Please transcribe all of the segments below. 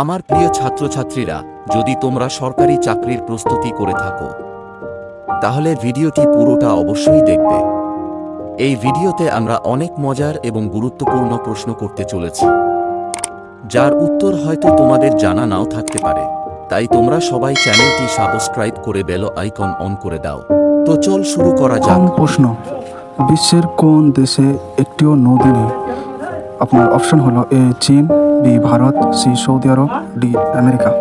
আমার প্রিয় ছাত্রছাত্রীরা, যদি তোমরা সরকারি চাকরির প্রস্তুতি করে থাকো তাহলে ভিডিওটি পুরোটা অবশ্যই দেখবে। এই ভিডিওতে আমরা অনেক মজার এবং গুরুত্বপূর্ণ প্রশ্ন করতে চলেছি, যার উত্তর হয়তো তোমাদের জানা নাও থাকতে পারে। তাই তোমরা সবাই চ্যানেলটি সাবস্ক্রাইব করে বেল আইকন অন করে দাও। তো চল শুরু করা যাক। প্রশ্ন: বিশ্বের কোন দেশে একটিও নদী নেই? আপনার অপশন হলো এ চীন, বি ভারত, সি সৌদি আরব, ডি আমেরিকা।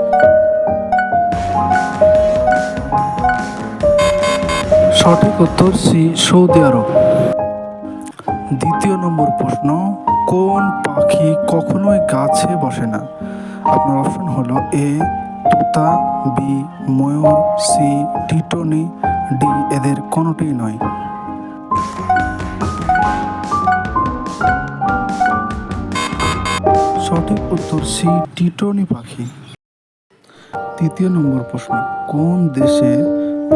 সঠিক উত্তর সি সৌদি আরব। দ্বিতীয় নম্বর প্রশ্ন: কোন পাখি কখনোই গাছে বসে না? আপনার অপশন হলো এ তোতা, বি ময়ূর, সি টিটনি, ডি এদের কোনোটিই নয়। সঠিক উত্তর সি টিটনি পাখি। তৃতীয় নম্বর প্রশ্ন: কোন দেশে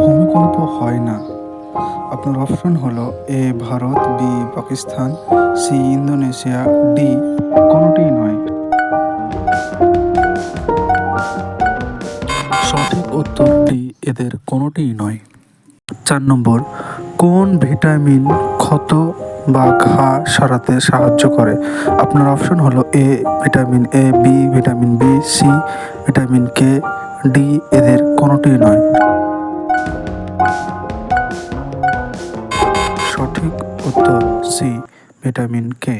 ভূমিকম্প হয় না? আপনার অপশন হলো A Bharat, B Pakistan, C Indonesia, D কোনোটিই নয়। সঠিক উত্তর ডি এদের কোনোটিই নয়। 4 নম্বর: কোন ভিটামিন ক্ষত বা ঘা সারাতে সাহায্য করে? আপনার অপশন হলো A vitamin A, B vitamin B, C vitamin K, D এদের কোনোটিই নয়। সঠিক উত্তর সি ভিটামিন কে।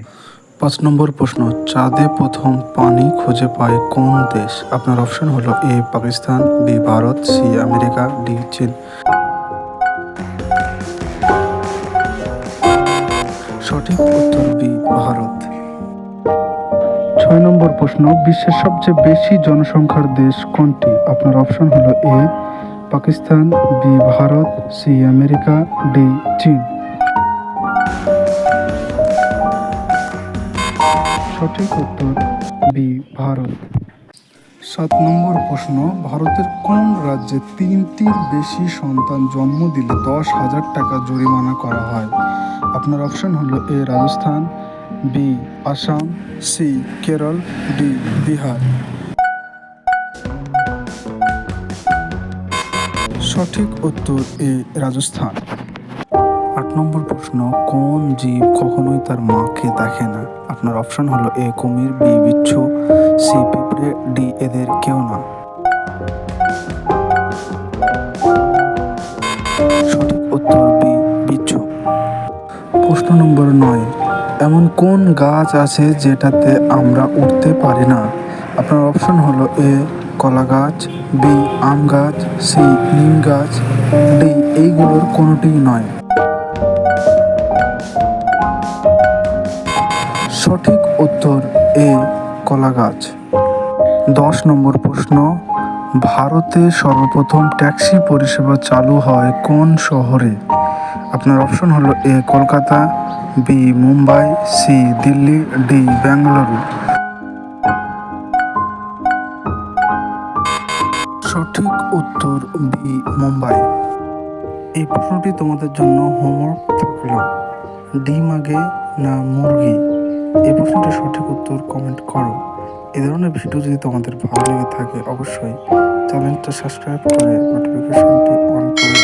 5 নম্বর প্রশ্ন: চাঁদে প্রথম পানি খুঁজে পায় কোন দেশ? আপনার অপশন হলো A Pakistan, B Bharat, C America, D চীন। সঠিক উত্তর বি ভারত। 6 নম্বর প্রশ্ন: বিশ্বের সবচেয়ে বেশি জনসংখ্যার দেশ কোনটি? আপনার অপশন হলো A Pakistan, B Bharat, C America, D চীন। সঠিক উত্তর বি ভারত। 7 নম্বর প্রশ্ন: ভারতের কোন রাজ্যে 3টির বেশি সন্তান জন্ম দিলে 10,000 টাকা জরিমানা করা হয়? আপনার অপশন হলো A Rajasthan, B Assam, C Kerala, D Bihar. সঠিক উত্তর এ রাজস্থান। 8 নম্বর প্রশ্ন: কোন জীব কখনোই তার মাকে দেখে না? আপনার অপশন হলো এ কুমির, বি বিচ্ছু, সি পিঁপড়ে, ডি এদের কেউ না। সঠিক উত্তর বি বিচ্ছু। প্রশ্ন নম্বর 9: এমন কোন গাছ আছে যেটাতে আমরা উঠতে পারি না? আপনার অপশন হলো এ কলা গাছ, বি আম গাছ, সি নিম গাছ, ডি এইগুলোর কোনোটিই নয়। সঠিক উত্তর এ কলা গাছ। 10 নম্বর প্রশ্ন: ভারতে সর্বপ্রথম ট্যাক্সি পরিষেবা চালু হয় কোন শহরে? আপনার অপশন হলো A Kolkata, B Mumbai, C Delhi, D Bengaluru. সঠিক উত্তর বি মুম্বাই। এই প্রশ্নটি তোমাদের জন্য হোমওয়ার্ক থাকলো: ডিম আগে না মুরগি? এই প্রশ্নটির সঠিক উত্তর কমেন্ট করো। এই ধরনের ভিডিও যদি তোমাদের ভালো লেগে থাকে অবশ্যই চ্যানেলটা সাবস্ক্রাইব করে নোটিফিকেশনটি অন করে